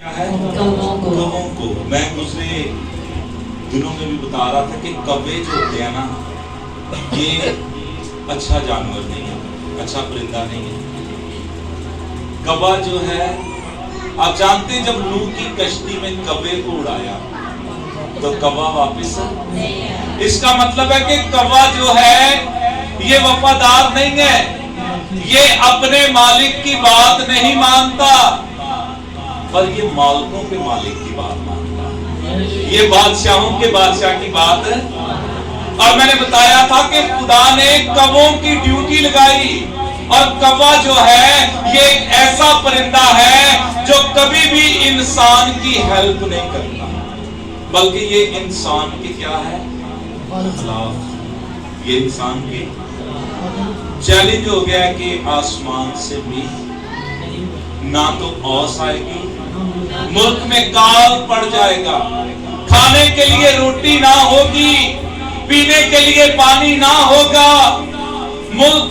है कौवों को। मैं गुजरे दिनों में भी बता रहा था कि कौवे जो होते हैं ना, ये अच्छा जानवर नहीं है, अच्छा परिंदा नहीं है। कौवा जो है, आप जानते हैं, जब नूह की कश्ती में कौवे को उड़ाया तो कौवा वापस, इसका मतलब है कि कौवा जो है ये वफादार नहीं है, ये अपने मालिक की बात नहीं मानता, पर ये मालिकों के मालिक की बात मानता है, ये बादशाहों के बादशाह की बात है। और मैंने बताया था कि खुदा ने कौवों की ड्यूटी लगाई, और कौवा जो है ये एक ऐसा परिंदा है जो कभी भी इंसान की हेल्प नहीं करता, बल्कि ये इंसान की क्या है, खिलाफ। ये इंसान की चैलेंज हो गया कि आसमान से भी ना तो औस आएगी, मुल्क में काल पड़ जाएगा, खाने के लिए रोटी ना होगी, पीने के लिए पानी ना होगा, मुल्क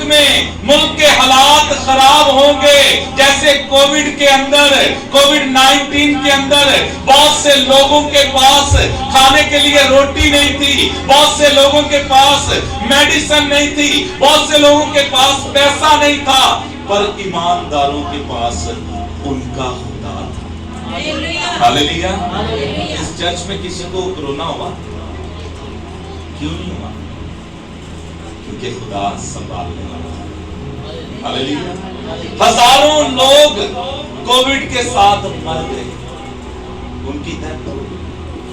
के हालात खराब होंगे। जैसे कोविड के अंदर, कोविड-19 के अंदर बहुत से लोगों के पास खाने के लिए रोटी नहीं थी, बहुत से लोगों के पास मेडिसिन नहीं थी, बहुत से लोगों के पास पैसा नहीं था, पर ईमानदारों के पास उनका खुदा था। हालेलुया। इस चर्च में किसी को कोरोना हुआ? क्यों नहीं हुआ? क्योंकि खुदा संभालने वाला है। हालेलुया। हजारों लोग कोविड के साथ मर गए, उनकी डेथ हो गई,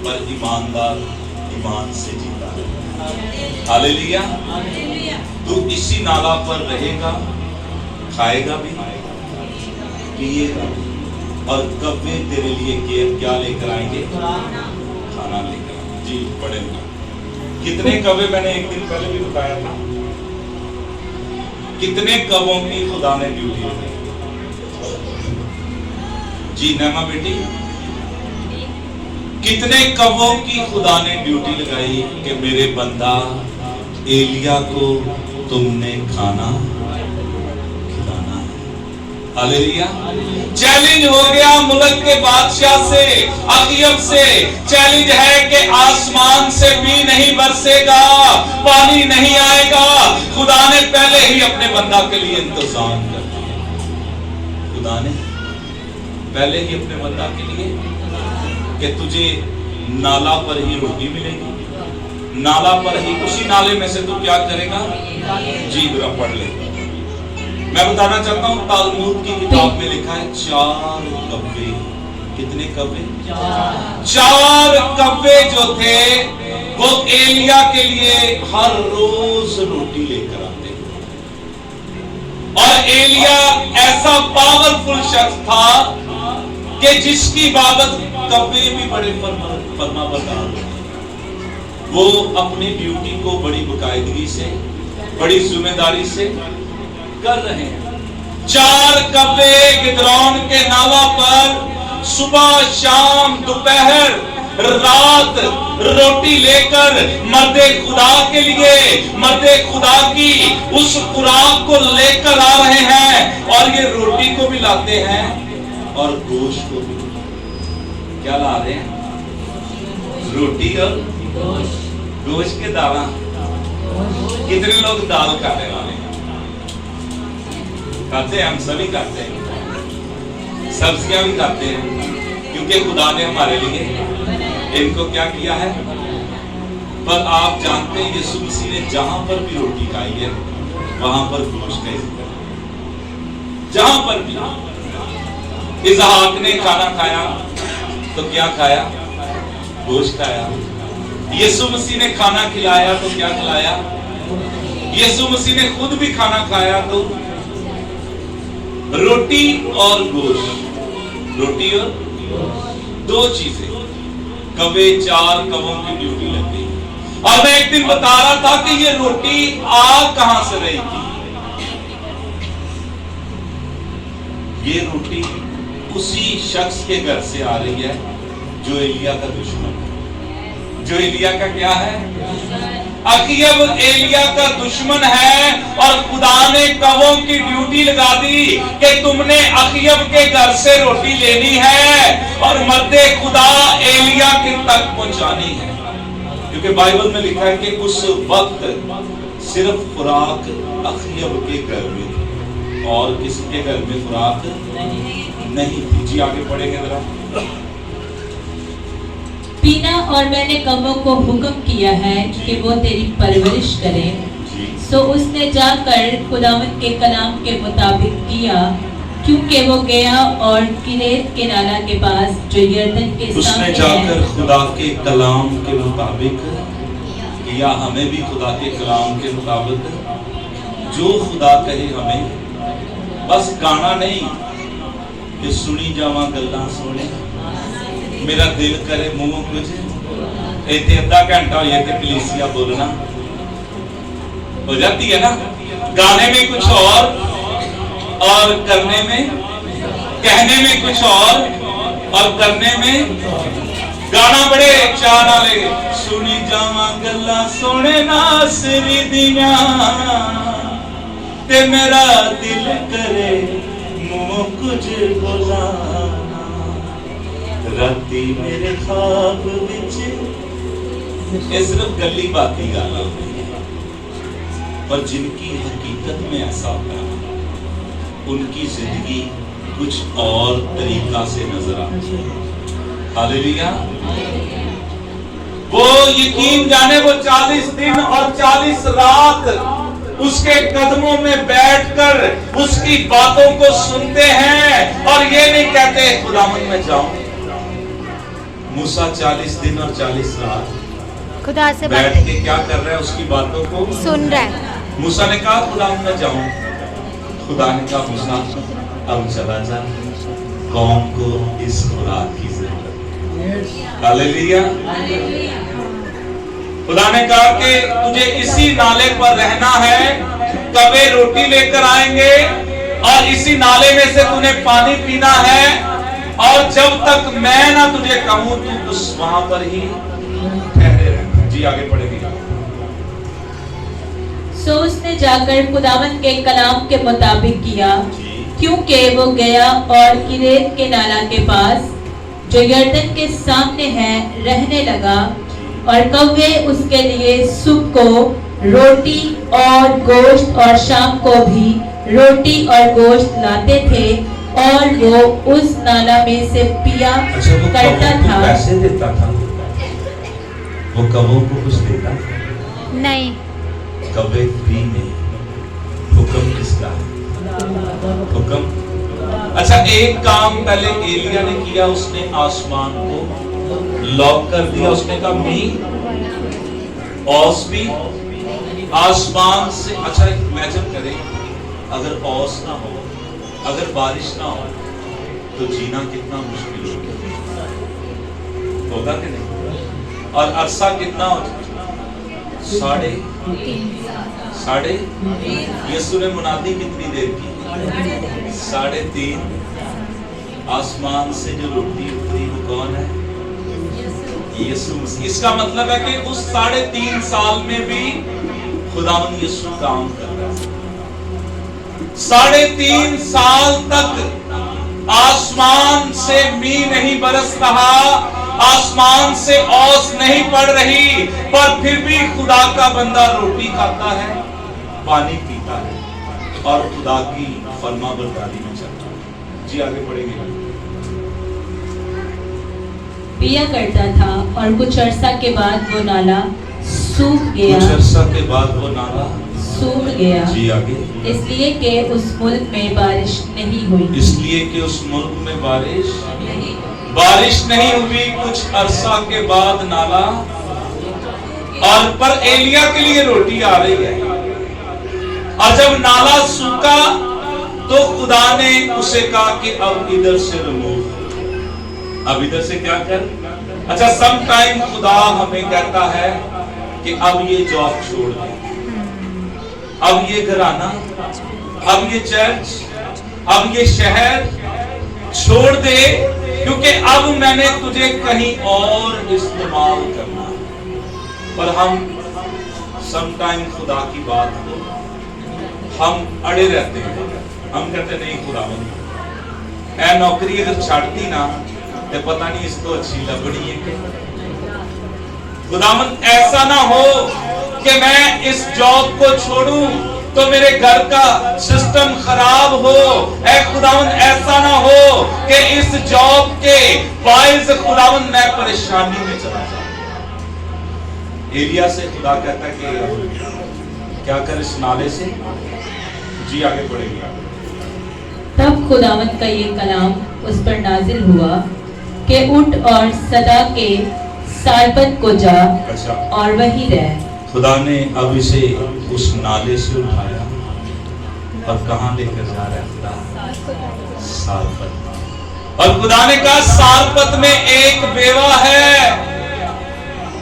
पर ईमानदार ईमान से जीता है। हालेलुया। तू इसी नाला पर रहेगा, खाएगा भी, पिएगा भी, और कौवे तेरे लिए क्या लेकर आएंगे? खाना लेकर आएंगे। जी पढ़ेगा। कितने कौवे, मैंने एक दिन पहले भी बताया था, कितने कौवों की खुदा ने ड्यूटी लगाई। जी नैमा बेटी, कितने कौवों की खुदा ने ड्यूटी लगाई कि मेरे बंदा एलिया को तुमने खाना खिलाना है। हालेलुया। चैलेंज हो गया मुल्क के बादशाह से, अखयब से, चैलेंज है कि आसमान से भी नहीं बरसेगा, पानी नहीं आएगा। खुदा ने पहले ही अपने बंदा के लिए इंतजाम कर दिया। खुदा ने पहले ही अपने बंदा के लिए कि तुझे नाला पर ही रोटी मिलेगी, नाला पर ही, उसी नाले में से तू क्या करेगा? जी बुरा पढ़ ले। मैं बताना चाहता हूं, तालमूद की किताब में लिखा है 4 कौवे। कितने कौवे? 4 कौवे जो थे वो एलिया के लिए हर रोज रोटी लेकर आते, और एलिया ऐसा पावरफुल शख्स था कि जिसकी बाबत कौवे भी बड़े फरमाबरदार थे। वो अपनी ड्यूटी को बड़ी बाकायदगी से, बड़ी जिम्मेदारी से कर रहे हैं। 4 कौवे गिदरौन के नाला पर सुबह शाम दोपहर रात रोटी लेकर मर्दे खुदा के लिए, मर्दे खुदा की उस खुराक को लेकर आ रहे हैं, और ये रोटी को भी लाते हैं और गोश्त को भी। क्या ला रहे हैं? रोटी और गोश्त के दाना। कितने लोग दाल खाने वाले हैं? खाते हैं, हम सभी खाते हैं, सब्जियां भी खाते हैं, क्योंकि खुदा ने हमारे लिए इनको क्या किया है। पर आप जानते हैं यीशु मसीह ने जहां पर भी रोटी खाई है वहां पर गोश्त का जिक्र, जहां पर भी। इसहाक ने खाना खाया तो क्या खाया? गोश्त खाया। यीशु मसीह ने खाना खिलाया तो क्या खिलाया? यीशु मसीह ने खुद भी खाना खाया तो रोटी और गोश्त। रोटी और 2 चीजें। कौवे 4 कौवों की ड्यूटी लग गई, और मैं एक दिन बता रहा था कि ये रोटी आ कहां से रही थी। ये रोटी उसी शख्स के घर से आ रही है जो एलिया का दुश्मन है। जो एलिया का क्या है? अखयब एलिया का दुश्मन है, और खुदा ने कौवों की ड्यूटी लगा दी कि तुमने अखयब के घर से रोटी लेनी है, और मद्दे खुदा एलिया के तक पहुंचानी है, क्योंकि बाइबल में लिखा है कि उस वक्त सिर्फ खुराक अखयब के घर में थी और किसी के घर में खुराक नहीं थी। जी आगे पढ़ेंगे जरा। पीना और मैंने कौवों को हुक्म किया है कि वो तेरी परवरिश करें। सो उसने जाकर खुदावंद के कलाम के मुताबिक किया, क्योंकि वो गया और किरेत के नाला के पास जो यरदन के सामने है। उसने जाकर खुदा के कलाम के मुताबिक किया। हमें भी खुदा के कलाम के मुताबिक जो खुदा कहे हमें, बस गाना नहीं कि सुनी जावा गल्लां सोने, मेरा दिल करे मुंह कुछ इतने अद्धा घंटा हो जाए कलीसिया बोलना हो जाती है ना। गाने में कुछ और करने में, कहने में कुछ और करने में गाना बड़े चाह नाले। सुनी जावा गल्लां सोने नासरी दियां ते मेरा दिल करे मुंह कुछ बोला, राती मेरे ख्वाब विच ये सिर्फ गली बाती गाना होती है, पर जिनकी हकीकत में ऐसा होता है उनकी जिंदगी कुछ और तरीका से नजर आती है। हालेलुया। वो यकीन जाने वो 40 दिन और 40 रात उसके कदमों में बैठकर उसकी बातों को सुनते हैं और ये नहीं कहते खुदावंद में जाऊं। मूसा 40 दिन और 40 रात खुदा से बैठ के क्या कर रहा है, उसकी बातों को सुन रहा है। मूसा ने कहा खुदावंद में जाऊं, खुदा ने कहा मूसा अब चला जा, कौम को इस खुराक की जरूरत है। हालेलुया। खुदा ने कहा कि तुझे इसी नाले पर रहना है, कवे रोटी लेकर आएंगे और इसी नाले में से तूने पानी पीना है, और जब तक मैं ना तुझे कहूं तू उस वहां पर ही ठहरे रहना। जी आगे पढ़ेंगे। सो उसने जाकर खुदावंद के कलाम के मुताबिक किया, क्योंकि वो गया और किरेत के नाला के पास जो यरदन के सामने है रहने लगा, और कौवे उसके लिए सुबह को रोटी और गोश्त और शाम को भी रोटी और गोश्त लाते थे, और वो उस नाला में से पिया करता था। पैसे देता था, वो कौवों को कुछ देता नहीं, कौवे फ्री नहीं। हुक्म किसका? हुक्म। अच्छा, एक काम पहले एलिया ने किया, उसने आसमान को लॉक कर दिया। उसने कहा मी औस भी आसमान से। अच्छा इमेजिन करें अगर औस ना हो, अगर बारिश ना हो तो जीना कितना मुश्किल होगा कि नहीं? और अरसा कितना हो? साढ़े यीशु ने मुनादी कितनी देर की? 3.5। आसमान से जो रोटी उतरी वो कौन है? यीशु। इसका मतलब है कि उस 3.5 साल में भी खुदावंद यीशु काम कर रहा है। 3.5 साल तक आसमान से मींह नहीं बरस रहा, आसमान से औस नहीं पड़ रही, पर फिर भी खुदा का बंदा रोटी खाता है, पानी पीता है और खुदा की फरमाबरदारी में चलता है। जी आगे पढ़ेंगे। पिया करता था और कुछ अरसा के बाद वो नाला सूख गया। कुछ अरसा के बाद वो नाला सूख गया। जी आगे। इसलिए कि उस मुल्क में बारिश नहीं हुई। इसलिए कि उस मुल्क में बारिश नहीं हुई। कुछ अरसा के बाद नाला, और पर एलिया के लिए रोटी आ रही है। और जब नाला सूखा तो खुदा ने उसे कहा कि अब इधर से रिमूव, अब इधर से क्या कर। अच्छा, सम टाइम खुदा हमें कहता है कि अब ये जॉब छोड़ दे, अब ये घराना, अब ये चर्च, अब ये शहर छोड़ दे, क्योंकि अब मैंने तुझे कहीं और इस्तेमाल करना। पर हम समटाइम खुदा की बात को हम अड़े रहते हैं। हम कहते नहीं खुदावंद, ऐ नौकरी अगर छाड़ती ना ते पता नहीं इसको अच्छी लबड़ी है कि खुदावन ऐसा ना हो कि मैं इस जॉब को छोड़ूं तो मेरे घर का सिस्टम खराब हो। ऐ खुदावन ऐसा ना हो कि इस जॉब के बाइस खुदावन मैं परेशानी में चला जाऊं। एलिया से खुदा कहता कि क्या कर इस नाले से। जी आगे बढ़ेंगे। तब खुदावंद का ये कलाम उस पर नाजिल हुआ कि उठ और सदा के सारपत को जा अच्छा। और वहीं रह। खुदा ने अब इसे उस नाले से उठाया और कहां लेकर जा रहा है खुदा? सारपत। और खुदा ने कहा सारपत में एक बेवा है।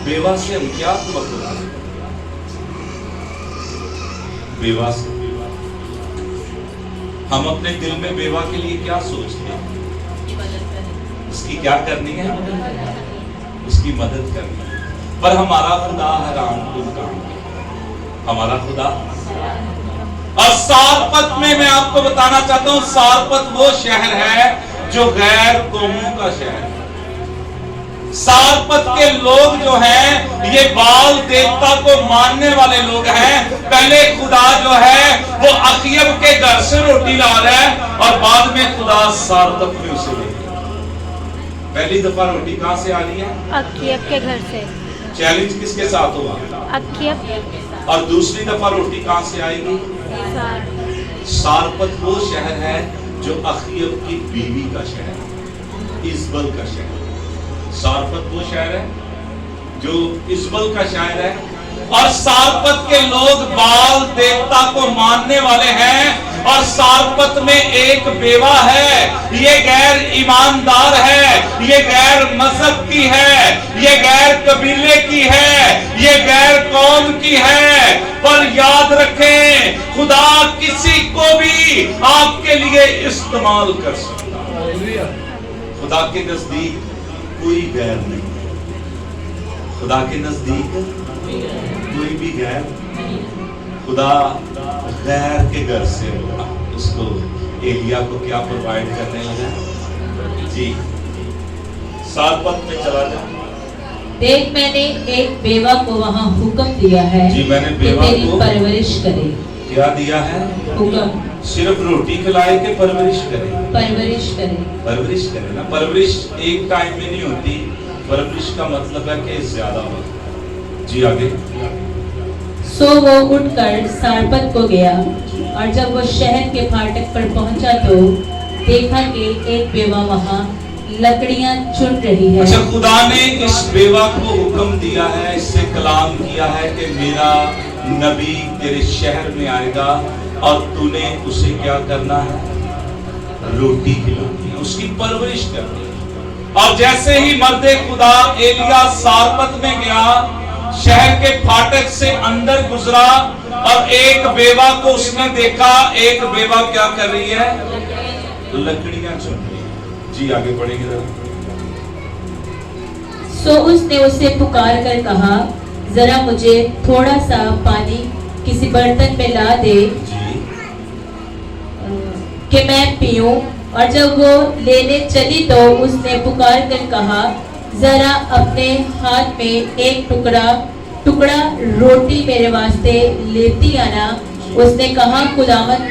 बेवा से हम क्या मतलब? बेवा से हम अपने दिल में बेवा के लिए क्या सोचते हैं? उसकी क्या करनी है? उसकी मदद करनी है। पर हमारा खुदा हैरान कुल काम है। हमारा खुदा। और सारपत में मैं आपको बताना चाहता हूं, सारपत वो शहर है जो गैर कौमों का शहर है। सारपत के लोग जो हैं ये बाल देवता को मानने वाले लोग हैं। पहले खुदा जो है वो अखियब के घर से रोटी ला रहा है और बाद में खुदा सारपत में उसे ले। पहली दफा रोटी कहां से आ रही है? अखियब के घर से। चैलेंज किसके साथ हुआ? अखियब। और दूसरी दफा रोटी कहां से आएगी? सारपत वो शहर है जो अखियब की बीवी का शहर है, इजबल का शहर। सारपत वो शहर है जो इजबल का शहर है। और सारपत के लोग बाल देवता को मानने वाले हैं। और सारपत में एक बेवा है। ये गैर ईमानदार है, ये गैर मजहब की है, ये गैर कबीले की है, ये गैर कौम की है। पर याद रखें खुदा किसी को भी आपके लिए इस्तेमाल कर सकता है। खुदा के नजदीक कोई गैर नहीं। खुदा के नजदीक कोई भी गैर। खुदा गैर के घर से उसको एलिया को क्या प्रोवाइड करने लगा? जी सारपत में चला जा। देख मैंने एक बेवा को वहाँ हुक्म दिया है जी मैंने कि बेवा तेरी को परवरिश करे। क्या दिया है? हुक्म। सिर्फ रोटी खिलाए के परवरिश करे? परवरिश करे। परवरिश करे ना। परवरिश एक टाइम में नहीं होती। परवरिश का मतलब है कि ज्यादा हो। जी आगे। सो वो उठकर सारपत को गया और जब वो शहर के फाटक पर पहुंचा तो देखा कि एक बेवा वहाँ लकड़ियां चुन रही है। अच्छा खुदा ने इस बेवा को हुक्म दिया है, इससे कलाम किया है कि मेरा नबी तेरे शहर में आएगा और तूने उसे क्या करना है? रोटी खिलानी है, उसकी परवरिश करनी है। और जैसे ही मर्दे खुदा एलिया सारपत में गया, शहर के फाटक से अंदर गुजरा और एक बेवा को उसने देखा। एक बेवा क्या कर रही है? लकड़ियां चुन रही है। जी आगे बढ़ेंगे जरा। सो उसने उसे पुकार कर कहा, जरा मुझे थोड़ा सा पानी किसी बर्तन में ला दे जी। कि मैं पीऊं। और जब वो लेने चली तो उसने पुकार कर कहा, जरा अपने हाथ में एक टुकड़ा रोटी मेरे वास्ते लेती आना। उसने कहा, खुदावंद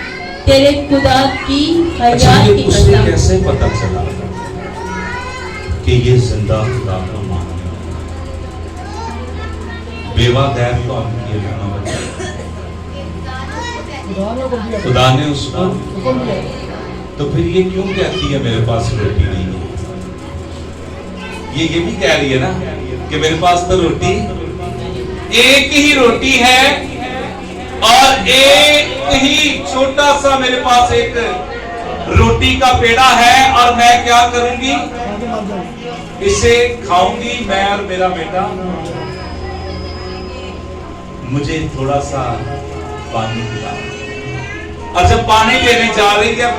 तेरे खुदा की हयात की कसम। कैसे पता चला कि ये जिंदा खुदा को मानने वाला? बेवा गैर कौम की खुदा ने उसको, तो फिर ये क्यों कहती है मेरे पास रोटी नहीं है? ये भी कह रही है ना कि मेरे पास तो रोटी एक ही रोटी है और एक ही छोटा सा मेरे पास एक रोटी का पेड़ा है और मैं क्या करूंगी? इसे खाऊंगी मैं और मेरा बेटा। मुझे थोड़ा सा पानी पिला। और जब पानी लेने जा रही है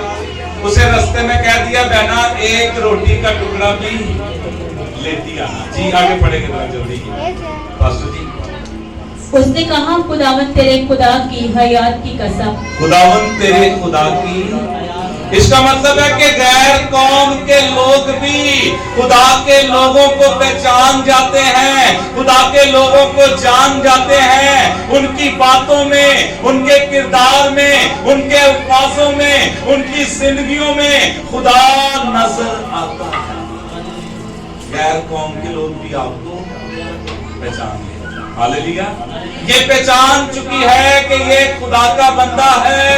उसे रास्ते में कह दिया, बहना एक रोटी का टुकड़ा भी लेती आना। जी आगे पढ़ेंगे थोड़ा जल्दी पास्टर जी। उसने कहा, खुदावंद तेरे खुदा की हयात की कसम। खुदावंद तेरे खुदा की इसका मतलब है कि गैर कौम के लोग भी खुदा के लोगों को पहचान जाते हैं, खुदा के लोगों को जान जाते हैं। उनकी बातों में, उनके किरदार में, उनके उपवासों में, उनकी जिंदगियों में खुदा नजर आता है। गैर कौम के लोग भी आपको पहचान लें। हालेलुया। ये पहचान चुकी है कि ये खुदा का बंदा है,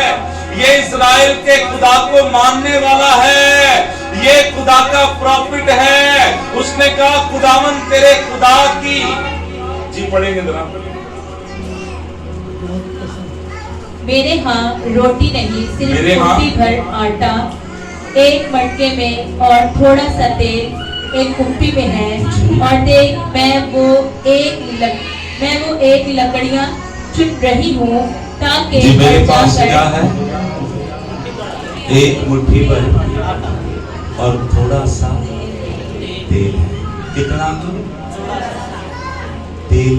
ये इस्राएल के खुदा को मानने वाला है, ये खुदा का प्रॉफिट है। उसने कहा खुदावन तेरे खुदा की, जी पढ़ेंगे जरा। मेरे यहाँ रोटी नहीं, सिर्फ कुप्पी भर आटा एक मटके में और थोड़ा सा तेल एक कुप्पी में है, और देख मैं वो एक लकड़ियां चुन रही हूँ ताकि मेरे पास क्या है, एक मुट्ठी भर और थोड़ा सा तेल है। कितना तेल,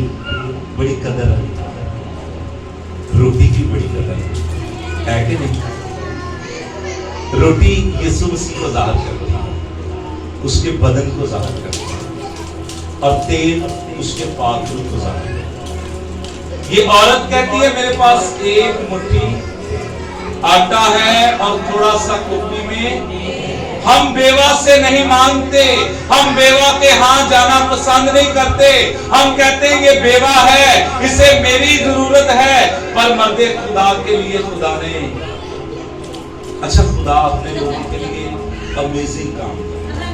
बड़ी कदर है, रोटी की बड़ी कदर है कि नहीं? रोटी यीशु मसीह को जाहिर करती है, उसके बदन को जाहिर करती है, और तेल उसके पात्र को जाहिर करती है। ये औरत कहती है मेरे पास एक मुट्ठी आटा है और थोड़ा सा कुप्पी में। हम बेवा से नहीं मांगते, हम बेवा के हाथ जाना पसंद नहीं करते। हम कहते हैं ये बेवा है, इसे मेरी जरूरत है, पर मर्दे खुदा के लिए खुदा ने, अच्छा खुदा अपने लोगों के लिए अमेजिंग काम करता है।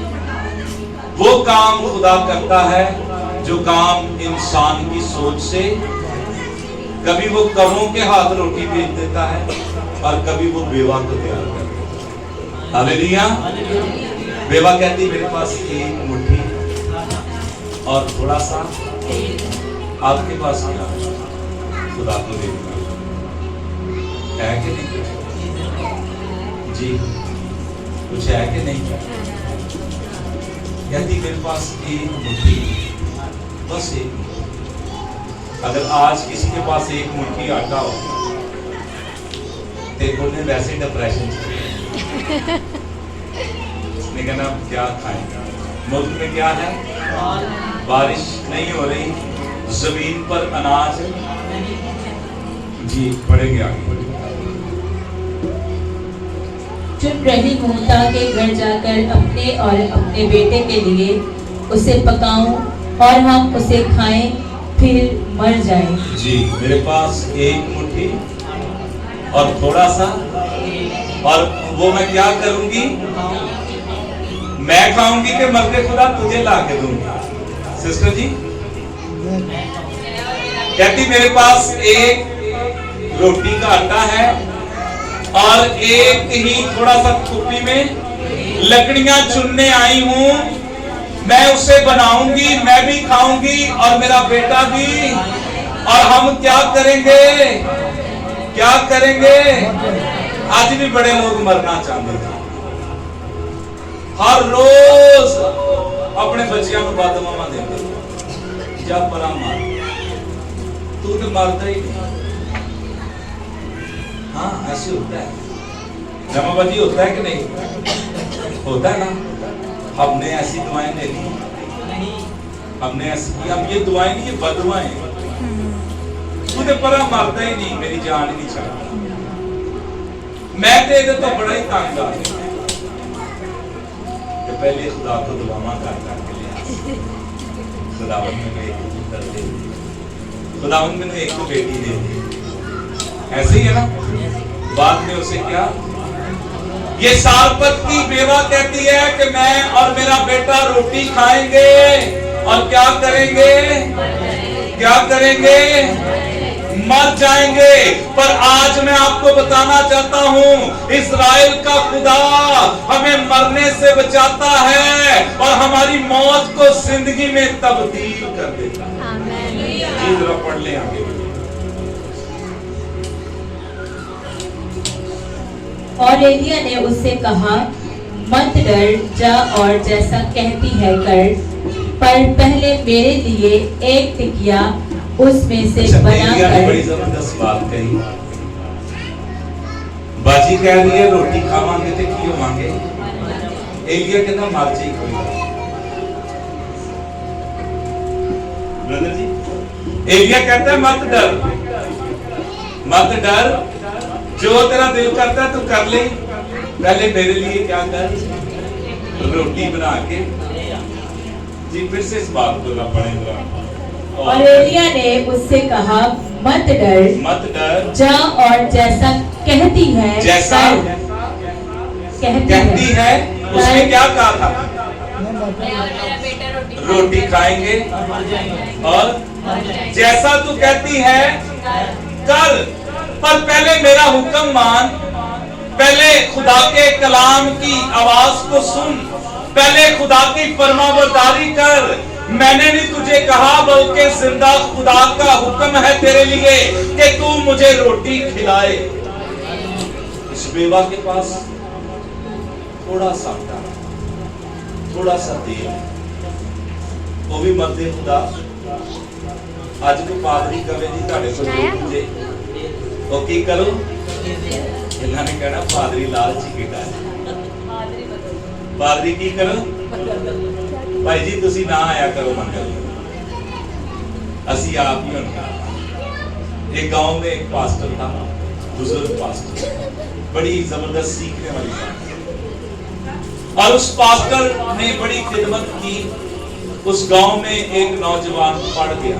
वो काम खुदा करता है जो काम इंसान की सोच से, कभी वो करों के हाथ रोटी बेच देता है और कभी वो बेवा को तैयार कर देता है। हालेलुया। बेवा कहती मेरे पास एक मुट्ठी और थोड़ा सा, आपके पास क्या है? खुदा को दे दूंगा, है कि नहीं? जी कुछ है कि नहीं? कहती मेरे पास एक मुट्ठी, बस एक मुट्ठी। अगर आज किसी के पास एक मुट्ठी आटा हो, देखो ने वैसे ही डिप्रेशन उसने कहना क्या खाएंगे। मुल्क में क्या है, बारिश नहीं हो रही, जमीन पर अनाज, जी पढ़ेंगे आगे। चुन रही हूँ ताकि घर जाकर अपने और अपने बेटे के लिए उसे पकाऊं और हम उसे खाएं फिर मर जाए। जी मेरे पास एक मुट्ठी और थोड़ा सा, और वो मैं क्या करूंगी, मैं खाऊंगी कि मर्दे खुदा तुझे ला के दूंगी। सिस्टर जी कहती मेरे पास एक रोटी का आटा है और एक ही थोड़ा सा कुप्पी में लकड़ियां चुनने आई हूं, मैं उसे बनाऊंगी, मैं भी खाऊंगी और मेरा बेटा भी, और हम क्या करेंगे, क्या करेंगे? आज भी बड़े लोग मरना चाहते थे, हर रोज अपने बच्चियों को बददुआवां देते, जब बड़ा मार तू तो मरता ही नहीं। हाँ ऐसे होता है, जमाबाजी होता है कि नहीं होता है ना? हमने ऐसी दुआएं दे दी, हमने ऐसी की, अब ये दुआएं नहीं, ये बददुआएं। तू तो परा मरता ही नहीं, मेरी जान ही नहीं चाहती, मैं तो तो बड़ा ही तंग आ गया। पहले खुदा को दुआवां कर लिया, खुदावन में एक पुत्र दे, खुदावन में एक बेटी दे दी, ऐसे ही है ना? बाद में उसे क्या, ये सारपत की बेवा कहती है कि मैं और मेरा बेटा रोटी खाएंगे और क्या करेंगे, क्या करेंगे, मर जाएंगे। पर आज मैं आपको बताना चाहता हूं, इस्राएल का खुदा हमें मरने से बचाता है और हमारी मौत को जिंदगी में तब्दील कर देता है। आमीन। जरा पढ़ ले आगे। और एलिया ने उससे कहा, मत डर, जा और जैसा कहती है कर, पर पहले मेरे लिए एक टिकिया उसमें से बना कर। बड़ी जबरदस्त बात कही, बाजी कह रही है रोटी खावांगे ते की होवांगे। एलिया कहता मर जाई कोई ब्रदर जी। एलिया कहता है मत डर, मत डर, जो तेरा दिल करता है तू कर ले, पहले मेरे लिए क्या कर, रोटी बना के। जी फिर से इस बात को ना पढ़ेगा। और एलिया ने उससे कहा मत डर, मत डर, जा और जैसा कहती है जैसा कहती है। उसने क्या कहा था? रोटी खाएंगे और जैसा तू कहती है कर, पर पहले मेरा हुक्म मान, पहले खुदा के कलाम की आवाज को सुन, पहले खुदा की फरमाबरदारी कर। मैंने नहीं तुझे कहा, बल्कि जिंदा खुदा का हुक्म है तेरे लिए कि तू मुझे रोटी खिलाए। इस बेवा के पास थोड़ा सा था, थोड़ा सा तेल, वो भी मर्दे खुदा। आज को पादरी कवे जी ताड़े को मुझे वो की करो, इन्होंने कहना पादरी लालची बेटा है, पादरी की करो भाई जी तुसी ना आया करो मंडल, असी आप ही होंगे। एक गांव में एक पास्टर था, बुजुर्ग पास्टर, बड़ी जबरदस्त सीखने वाली बात, और उस पास्टर ने बड़ी खिदमत की। उस गांव में एक नौजवान पढ़ गया,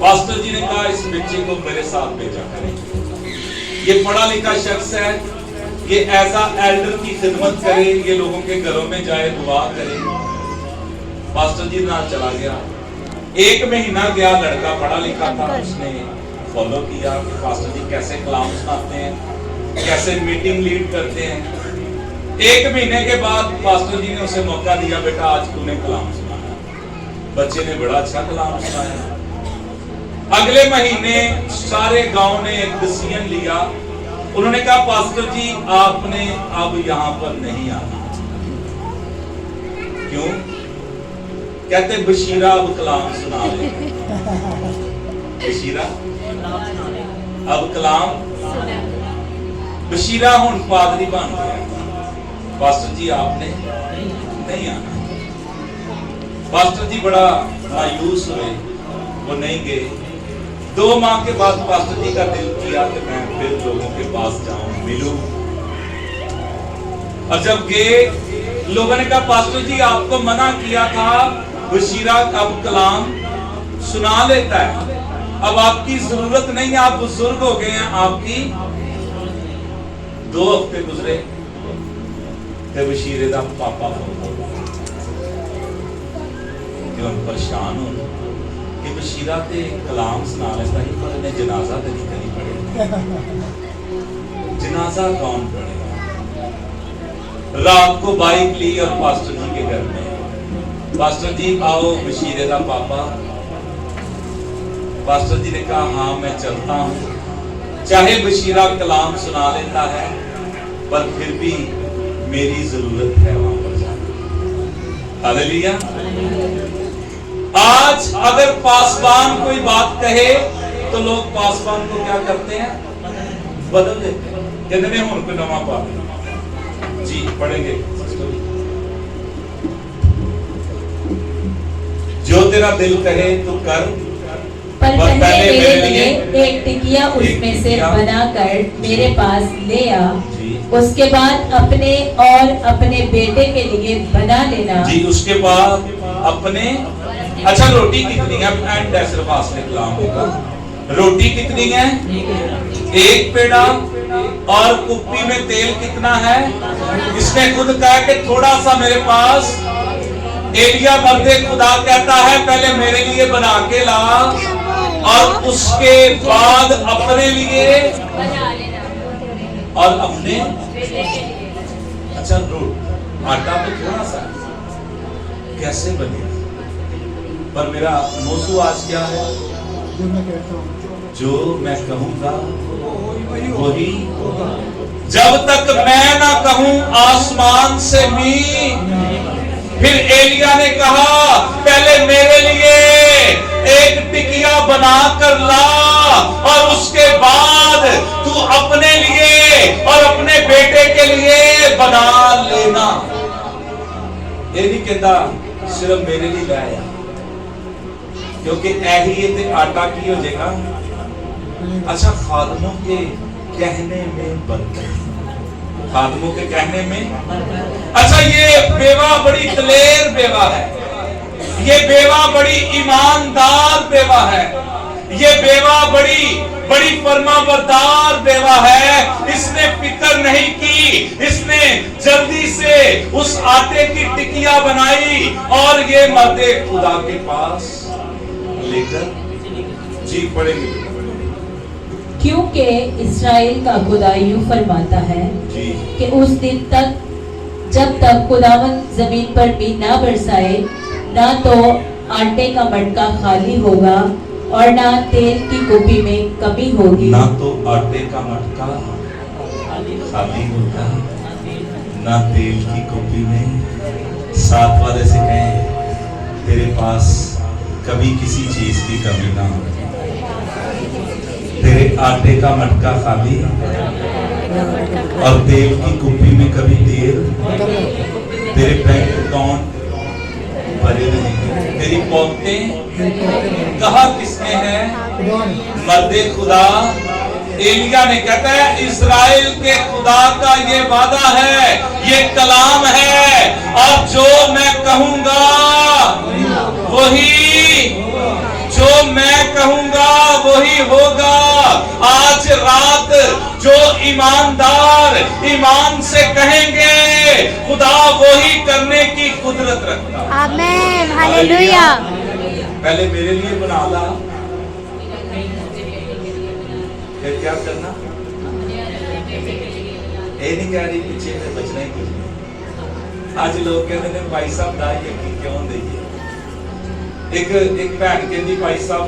पास्टर जी ने कहा इस बच्चे को मेरे साथ भेजा करें, ये पढ़ा लिखा शख्स है, ये ऐसा एल्डर की खिदमत करे, ये लोगों के घरों में जाए दुआ करे। पास्टर जी ना चला गया, एक महीना गया, लड़का पढ़ा लिखा था, उसने फॉलो किया कि पास्टर जी कैसे कलाम सुनाते हैं, कैसे मीटिंग लीड करते हैं। एक महीने के बाद पास्टर जी ने उसे मौका दिया, बेटा आज तूने कलाम सुनाया। बच्चे ने बड़ा अच्छा कलाम सुनाया। अगले महीने सारे गांव ने एक डिसीजन लिया, उन्होंने कहा पास्टर जी आपने अब यहां पर नहीं आना। क्यों? कहते बशीरा अब कलाम सुना ले, बशीरा अब कलाम, बशीरा हुन पादरी बन गया। पास्टर जी आपने नहीं आना। पास्टर जी बड़ा मायूस हुए, वो नहीं गए। 2 माह के बाद पास्टर जी का दिल किया कि मैं फिर लोगों के पास जाऊं, मिलूं। और जब गए, लोगों ने कहा पास्टर जी आपको मना किया था, बशीरा अब कलाम सुना लेता है, अब आपकी जरूरत नहीं है, आप बुजुर्ग हो गए हैं। आपकी 2 हफ्ते गुजरे ते बशीरे दा पापा हो परेशान हो कि बशीरा ते कलाम सुना लेता ही, पर इन्हें जनाजा ते नहीं पढ़े। जनाजा कौन पढ़ेगा? रात को बाइक ली और पास्टर जी के घर में, पास्टर जी आओ बशीरे दा पापा। पास्टर जी ने कहा हाँ मैं चलता हूं। चाहे बशीरा कलाम सुना लेता है, पर फिर भी मेरी जरूरत है वहां पर जाना। हालेलुया। आज अगर पासबान कोई बात कहे तो लोग पासबान को क्या करते हैं? बदल देते हैं, कहते हैं हुन कोई नवा पा जी पढ़ेंगे। जो तेरा दिल कहे तो कर, पर पहले मेरे लिए एक टिकिया उसमें से बनाकर मेरे पास ले आ, उसके बाद अपने और अपने बेटे के लिए बना लेना। जी उसके बाद अपने, अच्छा रोटी कितनी है? एंड सिर्फ ने कलाम होगा। रोटी कितनी है? 1 पेड़ा। और कुप्पी में तेल कितना है? इसने खुद कहा कि थोड़ा सा मेरे पास। एलिया मर्दे खुदा कहता है पहले मेरे लिए बना के ला और उसके बाद अपने लिए और अपने। अच्छा आटा तो थोड़ा सा कैसे बने? पर मेरा मौजू आज क्या है? जो मैं कहूंगा वही, जब तक मैं ना कहूं आसमान से मींह। फिर एलिया ने कहा पहले मेरे लिए एक टिकिया बना कर ला और उसके बाद तू अपने लिए और अपने बेटे के लिए बना लेना। ये नहीं कहता सिर्फ मेरे लिए लाया, क्योंकि ऐही ते आटा की हो जाएगा। अच्छा, खादमों के कहने में बरकत, खादमों के कहने में। अच्छा, ये बेवा बड़ी दलेर बेवा है, ये बेवा बड़ी ईमानदार बेवा है, ये बेवा बड़ी फरमाबरदार बेवा है। इसने फिक्र नहीं की, इसने जल्दी से उस आटे की टिकिया बनाई और ये मर्दे खुदा के पास लेकर जी पड़ेंगे। क्योंकि इस्राएल का खुदा यूं फरमाता है कि उस दिन तक जब तक खुदावंद जमीन पर भी ना बरसाए, ना तो आटे का मटका खाली होगा और ना तेल की कुप्पी में कमी होगी। ना तो आटे का मटका खाली होगा, ना तेल की कुप्पी में। साथ वाले से कहें तेरे पास कभी किसी चीज की कमी ना हो, तेरे आटे का मटका खाली और तेल की कुप्पी में कभी तेल, तेरे बैंक अकाउंट भरे रहेंगे। तेरी पौते कहा किसने है? मर्दे खुदा एलिया ने। कहता है इस्राएल के खुदा का ये वादा है, ये कलाम है, और जो मैं कहूंगा वही, जो मैं कहूंगा वही होगा। आज रात जो ईमानदार ईमान से कहेंगे, खुदा वही करने की कुदरत रखता है। आमीन, हालेलुया। पहले मेरे लिए बना ला, फिर क्या करना? ये नहीं कह रही पीछे में बचना ही कुछ नहीं। आज लोग कहते हैं भाई साहब दा यकीन क्यों देइए। एक भैन कहती भाई साहब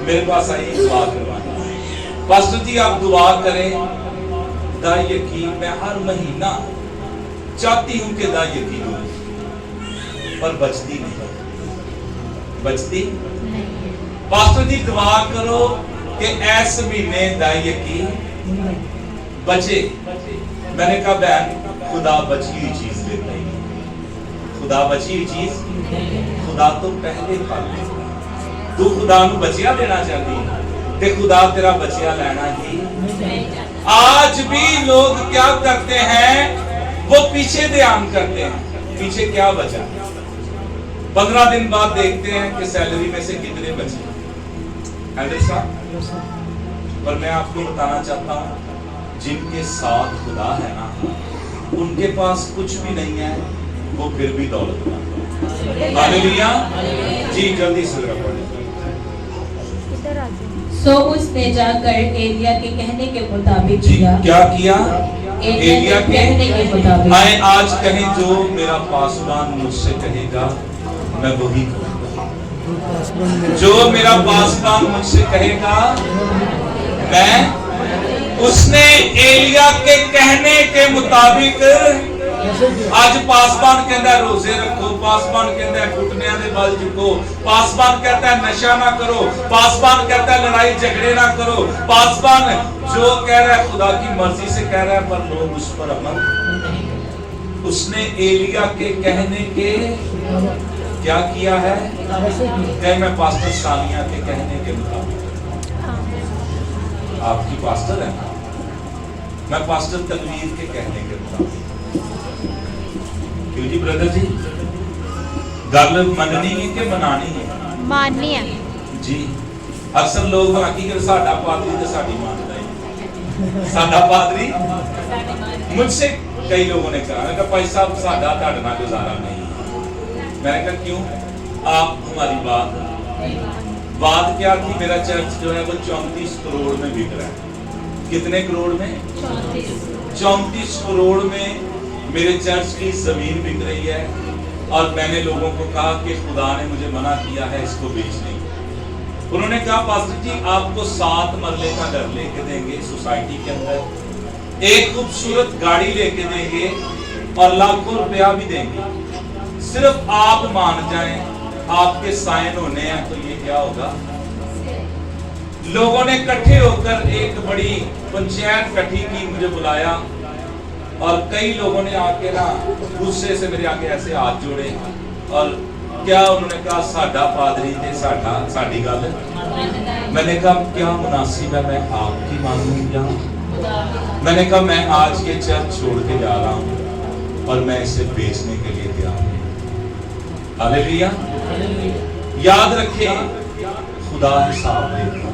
मेरे पास आई दुआ करवानी, पास्टर जी आप दुआ करें दा यकीन। मैं हर महीना चाहती हूं कि दा यकीन हो, पर बचती नहीं, बचती। पास्टर जी दुआ करो कि ऐस महीने दा यकीन बचे। मैंने कहा बहन खुदा बची हुई चीज लेता ही, खुदा बची हुई चीज खुदा तो पहले पा लेता। तू खुदा नू बचिया देना चाहती है ते खुदा तेरा बचिया लेना ही। आज भी लोग क्या करते हैं, वो पीछे ध्यान करते हैं, पीछे क्या बचा। 15 दिन बाद देखते हैं कि सैलरी में से कितने बचे। पर मैं आपको बताना चाहता हूं जिनके साथ खुदा है ना, उनके पास कुछ भी नहीं है, वो फिर भी दौलतमंद। हालेलुया जी, जल्दी से सो उसने जाकर एलिया के कहने के मुताबिक किया। क्या किया? एलिया के कहने के मुताबिक। मैं आज कहें जो मेरा पासवान मुझसे कहेगा मैं वही करूंगा। जो मेरा पासवान मुझसे कहेगा मैं, उसने एलिया के कहने के मुताबिक। आज पासवान कहता है रोजे रखो, पासवान कहता है घुटनियां दे बल झुको, पासवान कहता है नशा ना करो, पासवान कहता है लड़ाई झगड़े ना करो। पासवान जो कह रहा है खुदा की मर्जी से कह रहा है, पर लोग उस पर अमल। उसने एलिया के कहने के क्या किया है? क्या मैं पास्टर सानिया के कहने के मुताबिक, आपकी पास्टर है ना, मैं पास्टर तनवीर के कहने के मुताबिक। क्यों जी ब्रदर जी, गल मननी है कि मनानी है? माननी है जी। अक्सर लोग हकीकत साडा पादरी ते साडी मानदा है, साडा पादरी मुझसे कई लोगों ने कहा, मैं कहा भाई साहब साडा ਤੁਹਾਡੇ ਨਾਲ गुजारा नहीं। मैंने कहा क्यों? आप हमारी बात क्या थी? मेरा चर्च जो है वो 34 करोड़ में बिक रहा है। कितने करोड़ में? 34 करोड़ में मेरे चर्च की जमीन बिक रही है। और मैंने लोगों को कहा कि खुदा ने मुझे मना किया है इसको बेचने की। उन्होंने कहा पास्टर जी आपको 7 मरले का घर लेके देंगे सोसाइटी के अंदर, एक खूबसूरत गाड़ी लेके देंगे और लाखों रुपया भी देंगे, सिर्फ आप मान जाएं, आपके साइन होने हैं तो ये क्या होगा? लोगों ने इकट्ठे होकर एक बड़ी पंचायत इकट्ठी की, मुझे बुलाया और कई लोगों ने आके ना गुस्से से मेरे आगे ऐसे हाथ जोड़े और क्या उन्होंने कहा साडा पादरी ते साडी गल। मैंने कहा क्या मुनासिब है मैं आपकी मानूं या? मैंने कहा मैं आज ये चर्च छोड़ के जा रहा हूं और मैं इसे बेचने के लिए तैयार हूं। हालेलुया। याद रखें, खुदा हिसाब लेगा।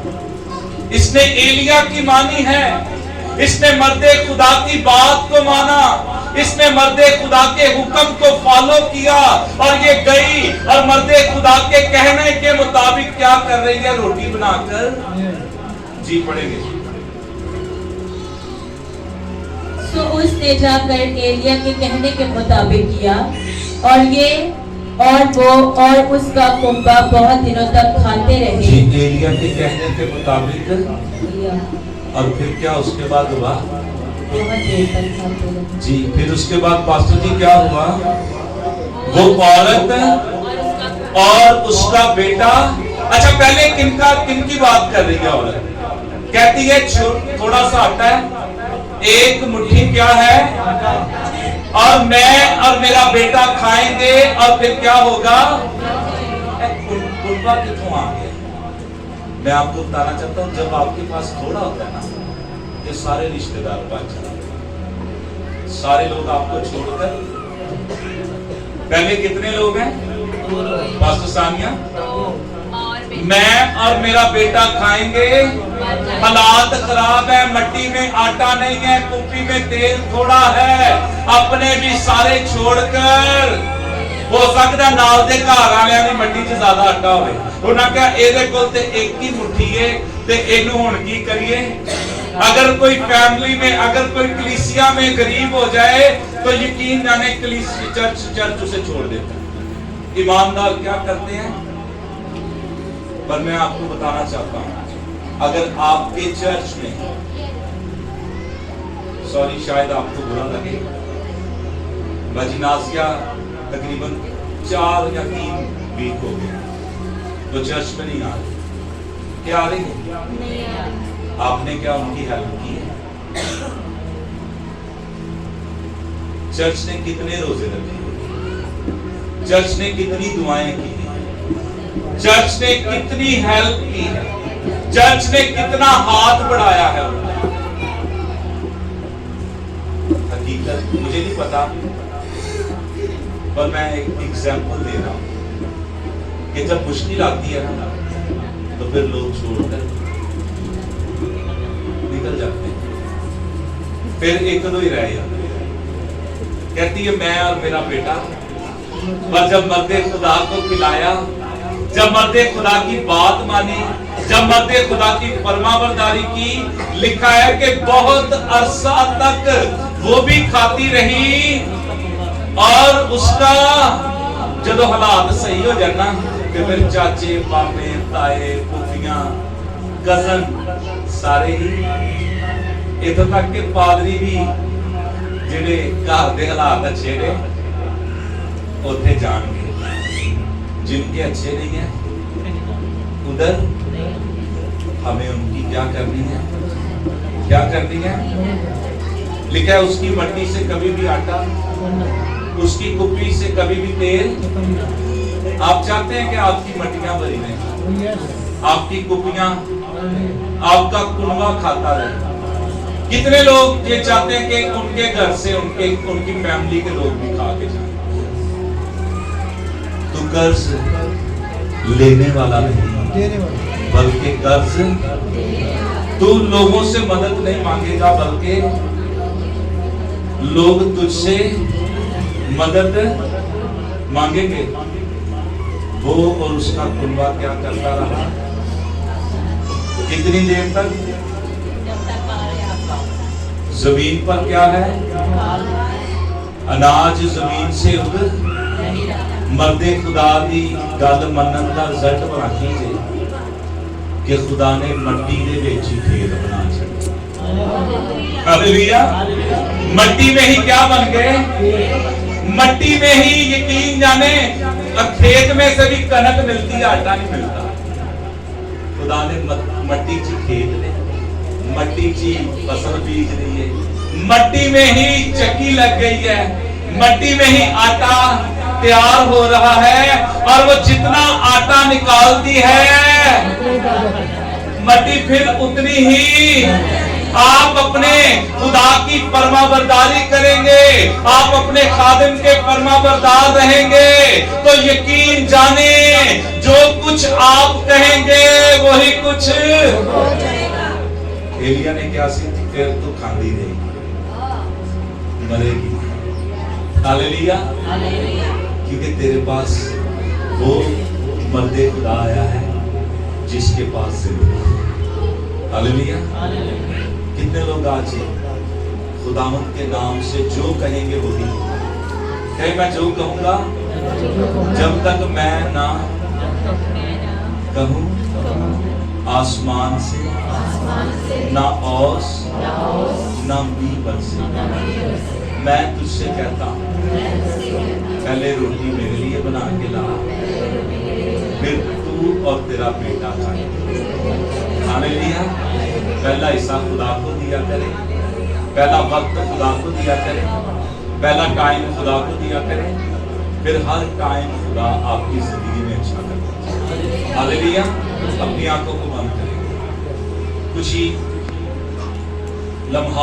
इसने एलिया की मानी है, इसने मर्दे खुदा की बात को माना, इसने मर्दे खुदा के हुक्म को फॉलो किया और ये गई और मर्दे खुदा के कहने के मुताबिक क्या कर रही है? रोटी बनाकर जी पड़ेंगे। सो उसने जाकर एलिया के कहने के मुताबिक किया और ये और वो और उसका कुंबा बहुत दिनों तक खाते रहे। जी, एलिया के कहने के मुताबिक। और फिर क्या उसके बाद हुआ? बहुत देर तक खाते रहे। जी, फिर उसके बाद पास्टर जी क्या हुआ? वो औरत और उसका बेटा। अच्छा, पहले किनकी बात कर रही है औरत? कहती है थोड़ा सा आटा है, एक मुट्ठी क्या है और मैं और मेरा बेटा खाएंगे और फिर क्या होगा? कुर्बा कितों आ गया? मैं आपको बताना चाहता हूं, जब आपके पास थोड़ा होता है ना, ये सारे रिश्तेदार भाग जाते, सारे लोग आपको छोड़कर। पहले कितने लोग हैं? पास्टर सानिया, मैं और मेरा बेटा खाएंगे, हालात खराब है, मट्टी में आटा नहीं है, कुप्पी में तेल थोड़ा है, अपने भी सारे छोड़कर। हो सकता नाल दे घर वालियां दी मट्टी च ज्यादा आटा होवे, उन्हां कहा एदे कोल ते एक ही मुट्ठी है ते इहनू हुण की करिए? अगर कोई फैमिली में, अगर कोई कलीसिया में गरीब हो जाए तो यकीन जाने चर्च उसे छोड़ देता है। ईमानदार क्या करते हैं? पर मैं आपको बताना चाहता हूं, अगर आपके चर्च में, सॉरी शायद आपको बुरा लगे, बजनाजिया तकरीबन 4 या 3 वीक हो गए तो चर्च में नहीं आ रही। क्या आ रही है? आपने क्या उनकी हेल्प की है? चर्च ने कितने रोजे रखे? चर्च ने कितनी दुआएं की? चर्च ने कितनी हेल्प की है? चर्च ने कितना हाथ बढ़ाया है? हकीकत मुझे नहीं पता, पर मैं एक एग्जाम्पल दे रहा हूं कि जब मुश्किल आती है ना तो फिर लोग छोड़कर निकल जाते हैं, फिर एक दो ही रह जाते हैं। कहती है मैं और मेरा बेटा, पर जब मर्दे खुदा को खिलाया, जब मर्दे खुदा की बात मानी, जब मर्दे खुदा की फरमाबरदारी की, लिखा है कि बहुत अरसा तक वो भी खाती रही और उसका जब हालात सही हो जाए ना तो फिर चाचे मामे ताए फूफियां कजन सारे ही, इतों तक के पादरी भी जेडे घर के हालात अच्छे ने उथे जाएंगे, जिनके अच्छे नहीं है उधर हमें उनकी क्या करनी है? क्या करनी है? लिखा है उसकी मट्टी से कभी भी आटा, उसकी कुप्पी से कभी भी तेल। आप चाहते हैं कि आपकी मट्टियां भरी रहें, आपकी कुप्पियां, आपका कुनबा खाता रहे? कितने लोग ये चाहते हैं कि उनके घर से उनकी फैमिली के लोग भी खा के जाएं? तो कर्ज लेने वाला नहीं, बल्कि कर्ज तू लोगों से मदद नहीं मांगेगा, बल्कि लोग तुझसे मदद मांगेंगे। वो और उसका कुनबा क्या करता रहा? कितनी देर तक? जमीन पर क्या है? अनाज जमीन से उग। मर्दे खुदा दी गल मनन दा रिजल्ट बना कीजे कि खुदा ने मट्टी दे विच ही खेत बना छड्डा। हालेलुया। मट्टी में ही क्या बन गए? मट्टी में ही यकीन जाने खेत में से भी कनक मिलती है, आटा नहीं मिलता। खुदा ने मट्टी ची खेत ने मट्टी ची फसल बीज रही है, मट्टी में ही चक्की लग गई है, मट्टी में ही आटा तैयार हो रहा है और वो जितना आटा निकालती है मट्टी फिर उतनी ही आप अपने खुदा की फरमाबरदारी करेंगे, आप अपने खादिम के फरमाबरदार रहेंगे तो यकीन जाने जो कुछ आप कहेंगे वही कुछ हो जाएगा। एलिया ने क्या सी फिर तो खांदी रहेगी, मरेगी। हालेलुया, क्योंकि तेरे पास वो मर्दे खुदा आया है जिसके पास से हालेलुया। कितने लोग आज खुदावंद के नाम से जो कहेंगे वही कहे, मैं जो कहूंगा जब तक मैं ना कहूं आसमान से ना औस ना भी बरसे, मैं तुझसे कहता हूं पहले रोटी मेरे लिए बना के ला, फिर तू और तेरा बेटा खाए। हालेलुया। पहला हिस्सा खुदा को दिया करे, पहला वक्त खुदा को दिया करे, पहला टाइम खुदा को दिया करे, फिर हर टाइम खुदा आपकी जिंदगी में अच्छा करे। हालेलुया। अपनी आंखों को बंद करें, कुछ ही लम्हा